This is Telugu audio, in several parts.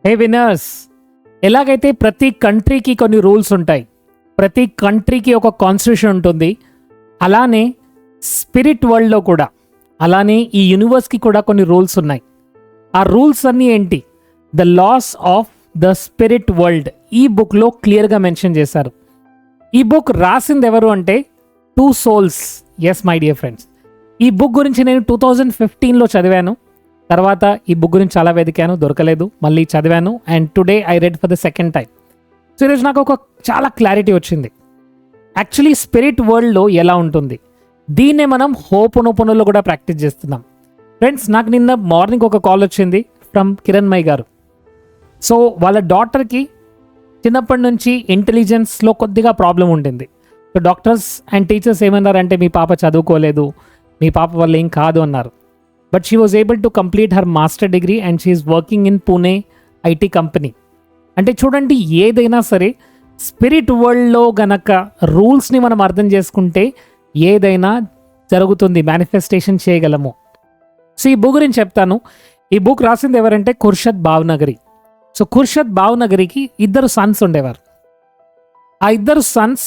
హే విన్నర్స్, ఎలాగైతే ప్రతి కంట్రీకి కొన్ని రూల్స్ ఉంటాయి, ప్రతి కంట్రీకి ఒక కాన్స్టిట్యూషన్ ఉంటుంది, అలానే స్పిరిట్ వరల్డ్లో కూడా, అలానే ఈ యూనివర్స్కి కూడా కొన్ని రూల్స్ ఉన్నాయి. ఆ రూల్స్ అన్నీ ఏంటి? The laws of the spirit world ఈ బుక్లో క్లియర్గా మెన్షన్ చేశారు. ఈ బుక్ రాసింది ఎవరు అంటే two souls. Yes my dear friends, ఈ బుక్ గురించి నేను 2015లో చదివాను. తర్వాత ఈ బుక్ గురించి చాలా వెతికాను, దొరకలేదు, మళ్ళీ చదివాను. And today I read for the second time. So ఈరోజు నాకు ఒక చాలా క్లారిటీ వచ్చింది. యాక్చువల్లీ స్పిరిట్ వరల్డ్లో ఎలా ఉంటుంది, దీన్నే మనం హోపోనోపోనోలో కూడా ప్రాక్టీస్ చేస్తున్నాం. ఫ్రెండ్స్, నాకు నిన్న మార్నింగ్ ఒక కాల్ వచ్చింది ఫ్రమ్ కిరణ్మయ్ గారు. సో వాళ్ళ డాటర్కి చిన్నప్పటి నుంచి ఇంటెలిజెన్స్లో కొద్దిగా ప్రాబ్లం ఉంటుంది. సో డాక్టర్స్ అండ్ టీచర్స్ ఏమన్నారంటే మీ పాప చదువుకోలేదు, మీ పాప వల్ల ఏం కాదు అన్నారు. But she was able to complete her master degree and she is working in Pune IT company. అంటే చూడండి, ఏదైనా సరే స్పిరిట్ వరల్డ్లో గనక రూల్స్ని మనం అర్థం చేసుకుంటే ఏదైనా జరుగుతుంది, మేనిఫెస్టేషన్ చేయగలము. సో ఈ బుక్ గురించి చెప్తాను. ఈ బుక్ రాసింది ఎవరంటే ఖుర్షద్ భావనగరి. సో ఖుర్షద్ భావనగరికి 2 సన్స్ ఉండేవారు. ఆ 2 సన్స్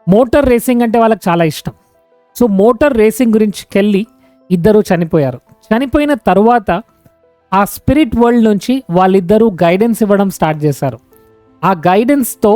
మోటార్ రేసింగ్ అంటే వాళ్ళకి చాలా ఇష్టం. సో మోటార్ రేసింగ్ గురించి వెళ్ళి 2 చనిపోయారు. చనిపోయిన తర్వాత ఆ స్పిరిట్ వరల్డ్ నుంచి వాళ్ళిద్దరూ గైడెన్స్ ఇవ్వడం స్టార్ట్ చేశారు. ఆ గైడెన్స్తో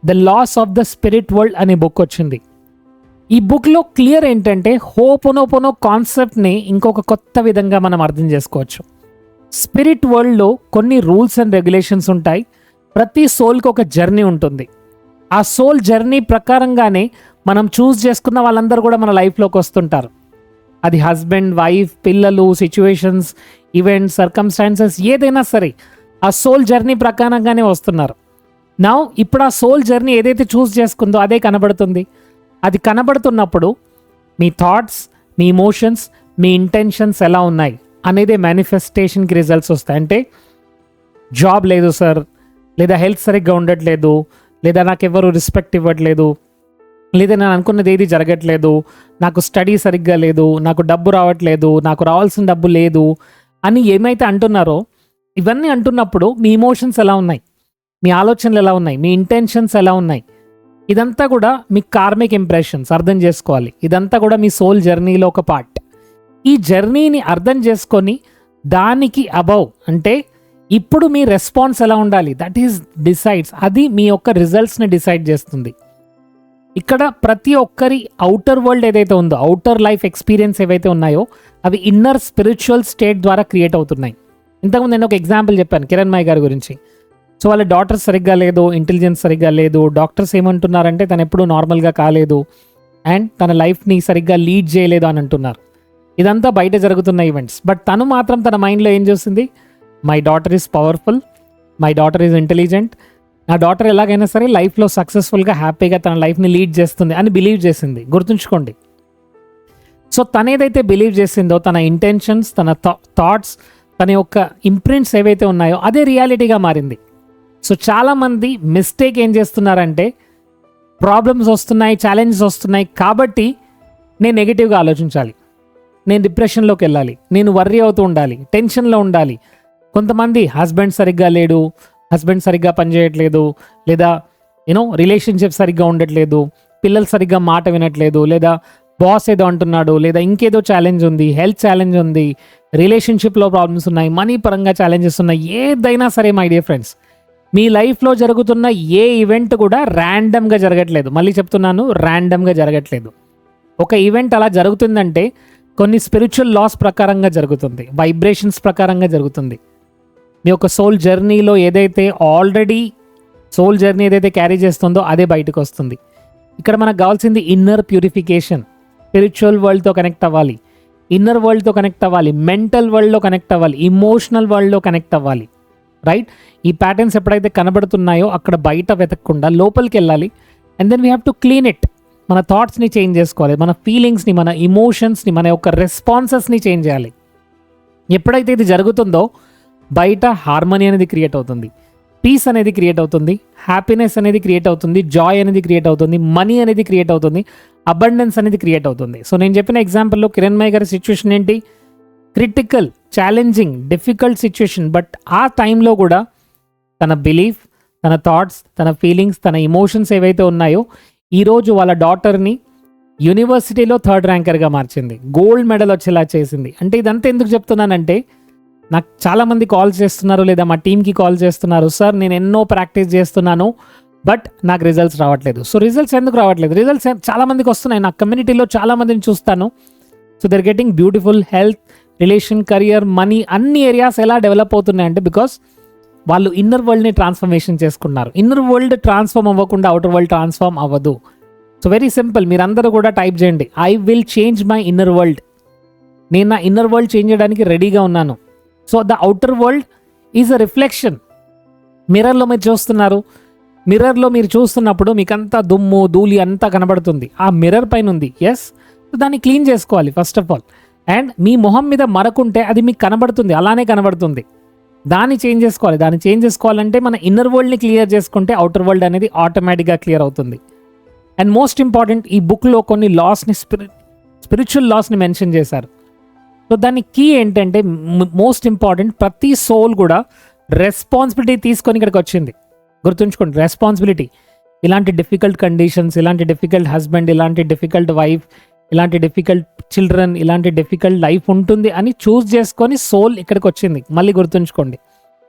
the laws of the spirit world అనే బుక్ వచ్చింది. ఈ బుక్లో క్లియర్ ఏంటంటే హోపోనోపోనో కాన్సెప్ట్ని ఇంకొక కొత్త విధంగా మనం అర్థం చేసుకోవచ్చు. స్పిరిట్ వరల్డ్లో కొన్ని రూల్స్ అండ్ రెగ్యులేషన్స్ ఉంటాయి. ప్రతి సోల్కి ఒక జర్నీ ఉంటుంది. ఆ సోల్ జర్నీ ప్రకారంగానే మనం చూస్ చేసుకున్న వాళ్ళందరూ కూడా మన లైఫ్లోకి వస్తుంటారు. అది హస్బెండ్, వైఫ్, పిల్లలు, సిచ్యువేషన్స్, ఈవెంట్స్, సర్కమ్స్టాన్సెస్ ఏదైనా సరే ఆ సోల్ జర్నీ ప్రకారంగానే వస్తున్నారు. నా ఇప్పుడు ఆ సోల్ జర్నీ ఏదైతే చూస్ చేసుకుందో అదే కనబడుతుంది. అది కనబడుతున్నప్పుడు మీ థాట్స్, మీ ఇమోషన్స్, మీ ఇంటెన్షన్స్ ఎలా ఉన్నాయి అనేది మేనిఫెస్టేషన్కి రిజల్ట్స్ వస్తాయి. అంటే జాబ్ లేదు సార్, లేదా హెల్త్ సరిగ్గా ఉండట్లేదు, లేదా నాకు ఎవరు రెస్పెక్ట్ ఇవ్వట్లేదు, లేదా నేను అనుకున్నది ఏది జరగట్లేదు, నాకు స్టడీ సరిగ్గా లేదు, నాకు డబ్బు రావట్లేదు, నాకు రావాల్సిన డబ్బు లేదు అని ఏమైతే అంటున్నారో, ఇవన్నీ అంటున్నప్పుడు మీ ఇమోషన్స్ ఎలా ఉన్నాయి, మీ ఆలోచనలు ఎలా ఉన్నాయి, మీ ఇంటెన్షన్స్ ఎలా ఉన్నాయి, ఇదంతా కూడా మీ కార్మిక్ ఇంప్రెషన్స్ అర్థం చేసుకోవాలి. ఇదంతా కూడా మీ సోల్ జర్నీలో ఒక పార్ట్. ఈ జర్నీని అర్థం చేసుకొని దానికి అబౌవ్ అంటే ఇప్పుడు మీ రెస్పాన్స్ ఎలా ఉండాలి, దట్ ఈస్ డిసైడ్స్. అది మీ యొక్క రిజల్ట్స్ని డిసైడ్ చేస్తుంది. ఇక్కడ ప్రతి ఒక్కరి అవుటర్ వరల్డ్ ఏదైతే ఉందో, అవుటర్ లైఫ్ ఎక్స్పీరియన్స్ ఏవైతే ఉన్నాయో అవి ఇన్నర్ స్పిరిచువల్ స్టేట్ ద్వారా క్రియేట్ అవుతున్నాయి. ఇంతకుముందు నేను ఒక ఎగ్జాంపుల్ చెప్పాను కిరణ్మయ్ గారి గురించి. సో వాళ్ళ డాటర్ సరిగ్గా లేదు, ఇంటెలిజెన్స్ సరిగ్గా లేదు, డాక్టర్స్ ఏమంటున్నారంటే తను ఎప్పుడూ నార్మల్గా కాలేదు అండ్ తన లైఫ్ని సరిగ్గా లీడ్ చేయలేదు అని అంటున్నారు. ఇదంతా బయట జరుగుతున్న ఈవెంట్స్. బట్ తను మాత్రం తన మైండ్లో ఏం చేస్తుంది, my daughter is powerful, my daughter is intelligent, నా డాటర్ ఎలాగైనా సరే లైఫ్లో సక్సెస్ఫుల్గా హ్యాపీగా తన లైఫ్ని లీడ్ చేస్తుంది అని బిలీవ్ చేసింది. గుర్తుంచుకోండి. సో తనేదైతే బిలీవ్ చేసిందో, తన ఇంటెన్షన్స్, తన థాట్స్, తన యొక్క ఇంప్రింట్స్ ఏవైతే ఉన్నాయో అదే రియాలిటీగా మారింది. సో చాలామంది మిస్టేక్ ఏం చేస్తున్నారంటే ప్రాబ్లమ్స్ వస్తున్నాయి, ఛాలెంజెస్ వస్తున్నాయి కాబట్టి నేను నెగిటివ్గా ఆలోచించాలి, నేను డిప్రెషన్లోకి వెళ్ళాలి, నేను వర్రీ అవుతూ ఉండాలి, టెన్షన్లో ఉండాలి. కొంతమంది హస్బెండ్ సరిగ్గా లేడు, హస్బెండ్ సరిగ్గా పనిచేయట్లేదు, లేదా రిలేషన్షిప్ సరిగ్గా ఉండట్లేదు, పిల్లలు సరిగ్గా మాట వినట్లేదు, లేదా బాస్ ఏదో అంటున్నాడు, లేదా ఇంకేదో ఛాలెంజ్ ఉంది, హెల్త్ ఛాలెంజ్ ఉంది, రిలేషన్షిప్లో ప్రాబ్లమ్స్ ఉన్నాయి, మనీ పరంగా ఛాలెంజెస్ ఉన్నాయి. ఏదైనా సరే మై డియర్ ఫ్రెండ్స్, మీ లైఫ్లో జరుగుతున్న ఏ ఈవెంట్ కూడా ర్యాండమ్గా జరగట్లేదు. మళ్ళీ చెప్తున్నాను, ర్యాండమ్గా జరగట్లేదు. ఒక ఈవెంట్ అలా జరుగుతుందంటే కొన్ని స్పిరిచువల్ లాస్ ప్రకారంగా జరుగుతుంది, వైబ్రేషన్స్ ప్రకారంగా జరుగుతుంది. మీ యొక్క సోల్ జర్నీలో ఏదైతే ఆల్రెడీ సోల్ జర్నీ ఏదైతే క్యారీ చేస్తుందో అదే బయటకు వస్తుంది. ఇక్కడ మనకు కావాల్సింది ఇన్నర్ ప్యూరిఫికేషన్. స్పిరిచువల్ వరల్డ్తో కనెక్ట్ అవ్వాలి, ఇన్నర్ వరల్డ్తో కనెక్ట్ అవ్వాలి, మెంటల్ వరల్డ్లో కనెక్ట్ అవ్వాలి, ఇమోషనల్ వరల్డ్లో కనెక్ట్ అవ్వాలి. రైట్? ఈ ప్యాటర్న్స్ ఎప్పుడైతే కనబడుతున్నాయో అక్కడ బయట వెతకకుండా లోపలికి వెళ్ళాలి. And then we have to clean it. మన థాట్స్ని చేంజ్ చేసుకోవాలి, మన ఫీలింగ్స్ని, మన ఇమోషన్స్ని, మన యొక్క రెస్పాన్సెస్ని చేంజ్ చేయాలి. ఎప్పుడైతే ఇది జరుగుతుందో బయట హార్మనీ అనేది క్రియేట్ అవుతుంది, పీస్ అనేది క్రియేట్ అవుతుంది, హ్యాపీనెస్ అనేది క్రియేట్ అవుతుంది, జాయ్ అనేది క్రియేట్ అవుతుంది, మనీ అనేది క్రియేట్ అవుతుంది, అబండెన్స్ అనేది క్రియేట్ అవుతుంది. సో నేను చెప్పిన ఎగ్జాంపుల్లో కిరణ్మయ్ గారి సిచ్యువేషన్ ఏంటి, critical challenging difficult situation, but ఆ టైంలో కూడా తన బిలీఫ్, తన థాట్స్, తన ఫీలింగ్స్, తన ఇమోషన్స్ ఏవైతే ఉన్నాయో ఈరోజు వాళ్ళ డాటర్ని యూనివర్సిటీలో 3rd ర్యాంకర్గా మార్చింది, గోల్డ్ మెడల్ వచ్చేలా చేసింది. అంటే ఇదంతా ఎందుకు చెప్తున్నానంటే, నాకు చాలామంది కాల్ చేస్తున్నారు, లేదా మా టీంకి కాల్ చేస్తున్నారు, సార్ నేను ఎన్నో ప్రాక్టీస్ చేస్తున్నాను బట్ నాకు రిజల్ట్స్ రావట్లేదు. సో రిజల్ట్స్ ఎందుకు రావట్లేదు? రిజల్ట్స్ చాలామందికి వస్తున్నాయి, నా కమ్యూనిటీలో చాలామందిని చూస్తాను. So they're getting beautiful, health, relation, career, money, అన్ని ఏరియాస్ ఎలా డెవలప్ అవుతున్నాయంటే బికాస్ వాళ్ళు ఇన్నర్ వరల్డ్ని ట్రాన్స్ఫర్మేషన్ చేసుకున్నారు. ఇన్నర్ వరల్డ్ ట్రాన్స్ఫార్మ్ అవ్వకుండా అవుటర్ వరల్డ్ ట్రాన్స్ఫార్మ్ అవ్వదు. సో వెరీ సింపుల్, మీరందరూ కూడా టైప్ చేయండి, I will change my inner world. నేను నా ఇన్నర్ వరల్డ్ చేంజ్ చేయడానికి రెడీగా ఉన్నాను. So the outer world is a reflection. మిర్రర్లో మీరు చూస్తున్నారు, మిర్రర్లో మీరు చూస్తున్నప్పుడు మీకంతా దుమ్ము ధూళి అంతా కనబడుతుంది, ఆ మిర్రర్ పైన ఉంది. ఎస్, దాన్ని క్లీన్ చేసుకోవాలి ఫస్ట్ ఆఫ్ ఆల్. అండ్ మీ మొహం మీద మరకుంటే అది మీకు కనబడుతుంది, అలానే కనబడుతుంది. దాన్ని చేంజ్ చేసుకోవాలి. దాన్ని చేంజ్ చేసుకోవాలంటే మన ఇన్నర్ వరల్డ్ని క్లియర్ చేసుకుంటే అవుటర్ వరల్డ్ అనేది ఆటోమేటిక్గా క్లియర్ అవుతుంది. అండ్ మోస్ట్ ఇంపార్టెంట్, ఈ బుక్లో కొన్ని లాస్ని, స్పిరిచువల్ లాస్ని మెన్షన్ చేశారు. సో దాని కీ ఏంటంటే మోస్ట్ ఇంపార్టెంట్, ప్రతి సోల్ కూడా రెస్పాన్సిబిలిటీ తీసుకొని ఇక్కడికి వచ్చింది. గుర్తుంచుకోండి, రెస్పాన్సిబిలిటీ. ఇలాంటి డిఫికల్ట్ కండిషన్స్, ఇలాంటి డిఫికల్ట్ హస్బెండ్, ఇలాంటి డిఫికల్ట్ వైఫ్, ఇలాంటి డిఫికల్ట్ చిల్డ్రన్, ఇలాంటి డిఫికల్ట్ లైఫ్ ఉంటుంది అని చూస్ చేసుకొని సోల్ ఇక్కడికి వచ్చింది. మళ్ళీ గుర్తుంచుకోండి.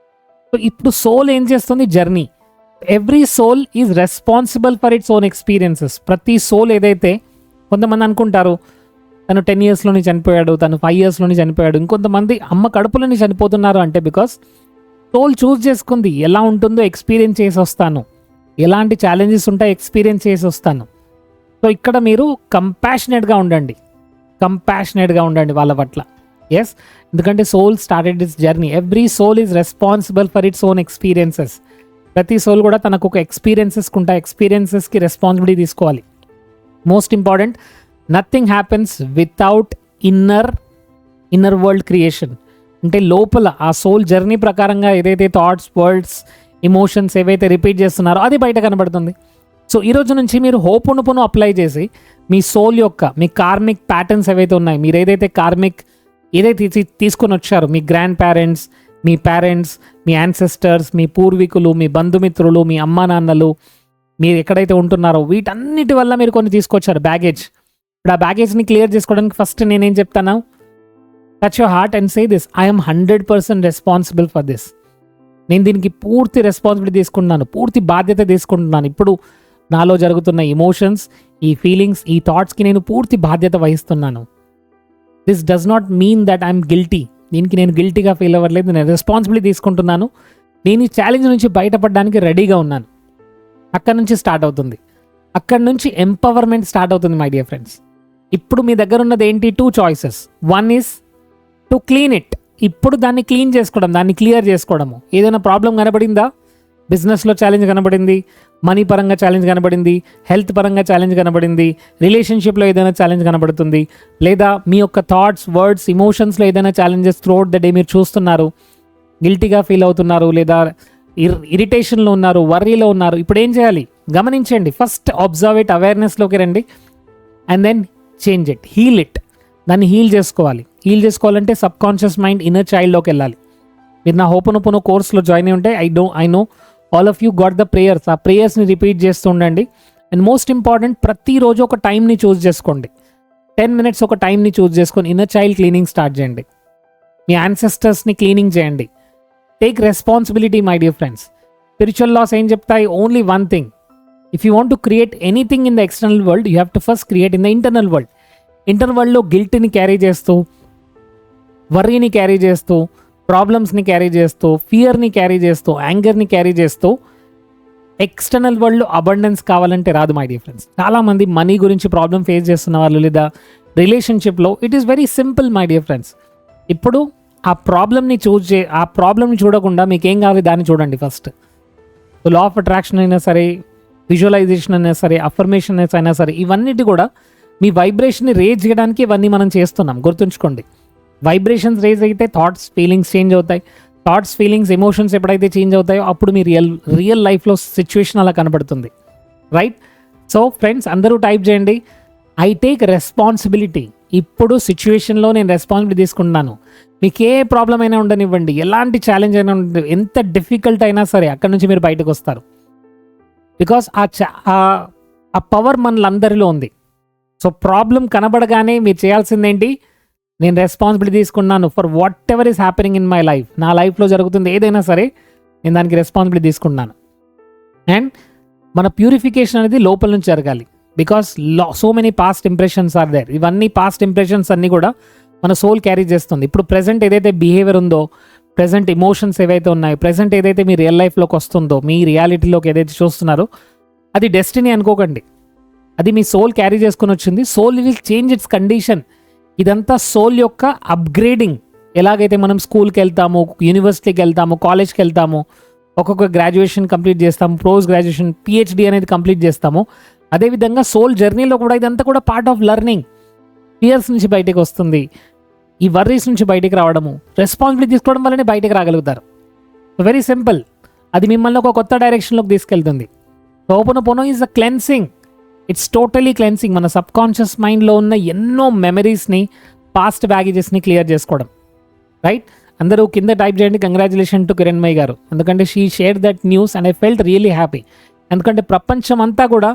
సో ఇప్పుడు సోల్ ఏం చేస్తుంది? Journey. Every soul is responsible for its own experiences. ప్రతి సోల్ ఏదైతే, కొంతమంది అనుకుంటారు తను 10 yearsలోనే చనిపోయాడు, తను 5 yearsలోనే చనిపోయాడు, ఇంకొంతమంది అమ్మ కడుపులోనే చనిపోతున్నారు. అంటే బికాస్ సోల్ చూస్ చేసుకుంది ఎలా ఉంటుందో ఎక్స్పీరియన్స్ చేసి వస్తాను, ఎలాంటి ఛాలెంజెస్ ఉంటాయో ఎక్స్పీరియన్స్ చేసి వస్తాను. సో ఇక్కడ మీరు కంపాషనేట్గా ఉండండి వాళ్ళ పట్ల. ఎస్, ఎందుకంటే soul started its journey. Every soul is responsible for its own experiences. ప్రతి సోల్ కూడా తనకు ఒక ఎక్స్పీరియన్సెస్కి రెస్పాన్సిబిలిటీ తీసుకోవాలి. Most important, nothing happens without inner world creation. అంటే లోపల ఆ సోల్ జర్నీ ప్రకారంగా ఏదైతే థాట్స్, వర్డ్స్, ఇమోషన్స్ ఏవైతే రిపీట్ చేస్తున్నారో అది బయట కనబడుతుంది. సో ఈ రోజు నుంచి మీరు హోపునుపును అప్లై చేసి మీ సోల్ యొక్క, మీ కార్మిక్ ప్యాటర్న్స్ ఏవైతే ఉన్నాయి, మీరు ఏదైతే తీసుకొని వచ్చారో, మీ గ్రాండ్ పేరెంట్స్, మీ పేరెంట్స్, మీ యాన్సెస్టర్స్, మీ పూర్వీకులు, మీ బంధుమిత్రులు, మీ అమ్మా నాన్నలు, మీరు ఎక్కడైతే ఉంటున్నారో వీటన్నిటి వల్ల మీరు కొన్ని తీసుకొచ్చారు బ్యాగేజ్. ఇప్పుడు ఆ బ్యాగేజ్ని క్లియర్ చేసుకోవడానికి ఫస్ట్ నేనేం చెప్తాను? Touch your heart and say this, I'm 100% responsible for this. నేను దీనికి పూర్తి రెస్పాన్సిబిలిటీ తీసుకుంటున్నాను, పూర్తి బాధ్యత తీసుకుంటున్నాను. ఇప్పుడు నాలో జరుగుతున్న ఇమోషన్స్, ఈ ఫీలింగ్స్, ఈ థాట్స్కి నేను పూర్తి బాధ్యత వహిస్తున్నాను. This does not mean that I'm guilty. దీనికి నేను గిల్టీగా ఫీల్ అవ్వట్లేదు, నేను రెస్పాన్సిబిలిటీ తీసుకుంటున్నాను. నేను ఈ ఛాలెంజ్ నుంచి బయటపడడానికి రెడీగా ఉన్నాను. అక్కడి నుంచి స్టార్ట్ అవుతుంది. అక్కడి నుంచి ఎంపవర్మెంట్ స్టార్ట్ అవుతుంది మై డియర్ ఫ్రెండ్స్. ఇప్పుడు మీ దగ్గర ఉన్నది ఏంటి? 2 choices. One is to clean it. ఇప్పుడు దాన్ని క్లీన్ చేసుకోవడం, దాన్ని క్లియర్ చేసుకోవడము. ఏదైనా ప్రాబ్లం కనబడిందా? బిజినెస్లో ఛాలెంజ్ కనబడింది, మనీ పరంగా ఛాలెంజ్ కనబడింది, హెల్త్ పరంగా ఛాలెంజ్ కనబడింది, రిలేషన్షిప్లో ఏదైనా ఛాలెంజ్ కనబడుతుంది, లేదా మీ యొక్క థాట్స్, వర్డ్స్, ఇమోషన్స్లో ఏదైనా ఛాలెంజెస్ త్రూఅవుట్ ద డే మీరు చూస్తున్నారు, గిల్టీగా ఫీల్ అవుతున్నారు, లేదా ఇరిటేషన్లో ఉన్నారు, వర్రీలో ఉన్నారు. ఇప్పుడు ఏం చేయాలి? గమనించండి. ఫస్ట్ అబ్జర్వ్ ఇట్, అవేర్నెస్లోకి రండి. And then change it, heal it. దాన్ని హీల్ చేసుకోవాలి. హీల్ చేసుకోవాలంటే సబ్ కాన్షియస్ మైండ్, ఇన్నర్ చైల్డ్లోకి వెళ్ళాలి. మీరు నా హోపనోపోనో కోర్స్లో జాయిన్ అయి ఉంటే I know all of you got the prayers. ఆ ప్రేయర్స్ని రిపీట్ చేస్తూ ఉండండి. అండ్ మోస్ట్ ఇంపార్టెంట్, ప్రతిరోజు ఒక టైంని చూస్ చేసుకోండి. 10 minutes ఒక టైంని చూస్ చేసుకొని ఇన్నర్ చైల్డ్ క్లీనింగ్ స్టార్ట్ చేయండి. మీ యాన్సెస్టర్స్ని క్లీనింగ్ చేయండి. Take responsibility my dear friends. Spiritual laws ఏం చెప్తాయి? Only one thing, if you want to create anything in the external world, you have to first create in the internal world. Internal వరల్డ్లో గిల్ట్ని క్యారీ చేస్తూ, వర్రీని క్యారీ చేస్తూ, ప్రాబ్లమ్స్ని క్యారీ చేస్తూ, ఫియర్ని క్యారీ చేస్తూ, యాంగర్ని క్యారీ చేస్తూ, ఎక్స్టర్నల్ వరల్డ్లో అబండెన్స్ కావాలంటే రాదు మై డియర్ ఫ్రెండ్స్. చాలామంది మనీ గురించి ప్రాబ్లం ఫేస్ చేస్తున్న వాళ్ళు, లేదా రిలేషన్షిప్లో, it is very simple my dear friends. ఇప్పుడు ఆ ప్రాబ్లమ్ని ఆ ప్రాబ్లమ్ని చూడకుండా మీకేం కావాలి దాన్ని చూడండి ఫస్ట్. లా ఆఫ్ అట్రాక్షన్ అయినా సరే, విజువలైజేషన్ అయినా సరే, అఫర్మేషన్ అయినా సరే, ఇవన్నిటి కూడా మీ వైబ్రేషన్ని రేజ్ చేయడానికి ఇవన్నీ మనం చేస్తున్నాం. గుర్తుంచుకోండి, వైబ్రేషన్స్ రేజ్ అయితే థాట్స్, ఫీలింగ్స్ చేంజ్ అవుతాయి. థాట్స్, ఫీలింగ్స్, ఎమోషన్స్ ఎప్పుడైతే చేంజ్ అవుతాయో అప్పుడు మీ రియల్ లైఫ్లో సిచ్యువేషన్ అలా కనబడుతుంది. రైట్? సో ఫ్రెండ్స్, అందరూ టైప్ చేయండి, ఐ టేక్ రెస్పాన్సిబిలిటీ. ఇప్పుడు సిచ్యువేషన్లో నేను రెస్పాన్సిబిలిటీ తీసుకుంటున్నాను. మీకు ఏ ప్రాబ్లం అయినా ఉండనివ్వండి, ఎలాంటి ఛాలెంజ్ అయినా ఉండండి, ఎంత డిఫికల్ట్ అయినా సరే అక్కడ నుంచి మీరు బయటకు వస్తారు. బికాస్ ఆ పవర్ మనలందరిలో ఉంది. సో ప్రాబ్లం కనబడగానే మీరు చేయాల్సిందేంటి, నేను రెస్పాన్సిబిలిటీ తీసుకున్నాను for what ever is happening in my life. నా లైఫ్లో జరుగుతుంది ఏదైనా సరే నేను దానికి రెస్పాన్సిబిలిటీ తీసుకున్నాను. అండ్ మన ప్యూరిఫికేషన్ అనేది లోపల నుంచి జరగాలి. Because so many past impressions are there. ఇవన్నీ పాస్ట్ ఇంప్రెషన్స్ అన్నీ కూడా మన సోల్ క్యారీ చేస్తుంది. ఇప్పుడు ప్రెజెంట్ ఏదైతే బిహేవియర్ ఉందో, ప్రెజెంట్ ఇమోషన్స్ ఏవైతే ఉన్నాయో, ప్రెజెంట్ ఏదైతే మీ రియల్ లైఫ్లోకి వస్తుందో, మీ రియాలిటీలోకి ఏదైతే చూస్తున్నారో అది డెస్టినీ అనుకోకండి. అది మీ సోల్ క్యారీ చేసుకుని వచ్చింది. Soul will change its condition. ఇదంతా సోల్ యొక్క అప్గ్రేడింగ్. ఎలాగైతే మనం స్కూల్కి వెళ్తాము, యూనివర్సిటీకి వెళ్తాము, కాలేజ్కి వెళ్తాము, ఒక్కొక్క గ్రాడ్యుయేషన్ కంప్లీట్ చేస్తాము, పోస్ట్ గ్రాడ్యుయేషన్, పిహెచ్డి అనేది కంప్లీట్ చేస్తాము, అదేవిధంగా సోల్ జర్నీలో కూడా ఇదంతా కూడా పార్ట్ ఆఫ్ లెర్నింగ్. ఫియర్స్ నుంచి బయటకు వస్తుంది, ఈ వర్రీస్ నుంచి బయటికి రావడము, రెస్పాన్సిబిలిటీ తీసుకోవడం వల్లనే బయటకు రాగలుగుతారు. Very simple. అది మిమ్మల్ని ఒక కొత్త డైరెక్షన్లోకి తీసుకెళ్తుంది. Ho'oponopono is a cleansing. It's totally cleansing. మన సబ్ కాన్షియస్ మైండ్లో ఉన్న ఎన్నో మెమరీస్ని, పాస్ట్ బ్యాగేజెస్ని క్లియర్ చేసుకోవడం. రైట్? అందరూ కింద టైప్ చేయండి, కంగ్రాచులేషన్ టు కిరణ్మయి గారు. ఎందుకంటే she share that news and I felt really happy. ఎందుకంటే ప్రపంచం అంతా కూడా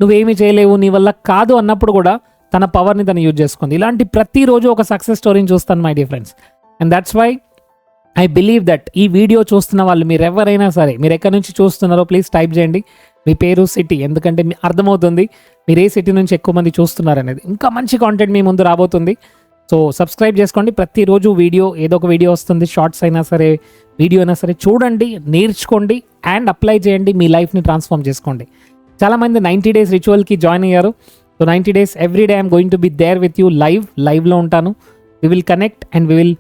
నువ్వేమీ చేయలేవు, నీ వల్ల కాదు అన్నప్పుడు కూడా తన పవర్ని తను యూజ్ చేసుకుంది. ఇలాంటి ప్రతిరోజు ఒక సక్సెస్ స్టోరీని చూస్తాను my dear friends. And that's why I believe that ఈ వీడియో చూస్తున్న వాళ్ళు మీరు ఎవరైనా సరే, మీరు ఎక్కడి నుంచి చూస్తున్నారో ప్లీజ్ టైప్ చేయండి మీ పేరు, సిటీ. ఎందుకంటే అర్థమవుతుంది మీరు ఏ సిటీ నుంచి ఎక్కువ మంది చూస్తున్నారు అనేది. ఇంకా మంచి కాంటెంట్ మీ ముందు రాబోతుంది. సో సబ్స్క్రైబ్ చేసుకోండి. ప్రతిరోజు వీడియో, ఏదో ఒక వీడియో వస్తుంది. షార్ట్స్ అయినా సరే, వీడియో అయినా సరే చూడండి, నేర్చుకోండి అండ్ అప్లై చేయండి. మీ లైఫ్ని ట్రాన్స్ఫార్మ్ చేసుకోండి. చాలామంది 90 days రిచువల్కి జాయిన్ అయ్యారు. So 90 days every day I'm going to be there with you. లైవ్లో ఉంటాను. We will connect and we will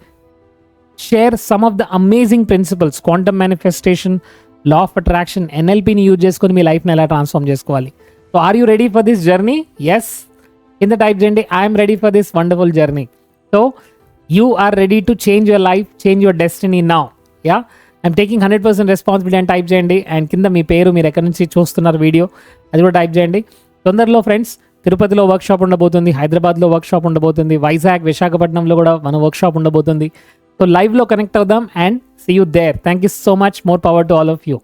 share some of the amazing principles, quantum manifestation, law of attraction, ఎన్ఎల్పిని యూజ్ చేసుకొని మీ లైఫ్ని ఎలా ట్రాన్స్ఫార్మ్ చేసుకోవాలి. So are you ready for this journey? Yes, కింద టైప్ చేయండి, I'm ready for this wonderful journey. So you are ready to change your life, change your destiny now. Yeah, I'm taking 100% responsibility అని టైప్ చేయండి. అండ్ కింద మీ పేరు, మీరు ఎక్కడి నుంచి చూస్తున్నారు వీడియో, అది కూడా టైప్ చేయండి. తొందరలో ఫ్రెండ్స్ తిరుపతిలో వర్క్షాప్ ఉండబోతుంది, హైదరాబాద్లో వర్క్షాప్ ఉండబోతుంది, వైజాగ్, విశాఖపట్నంలో కూడా మన వర్క్షాప్ ఉండబోతుంది. సో లైవ్లో కనెక్ట్ అవుదాం and see you there. Thank you so much. More power to all of you.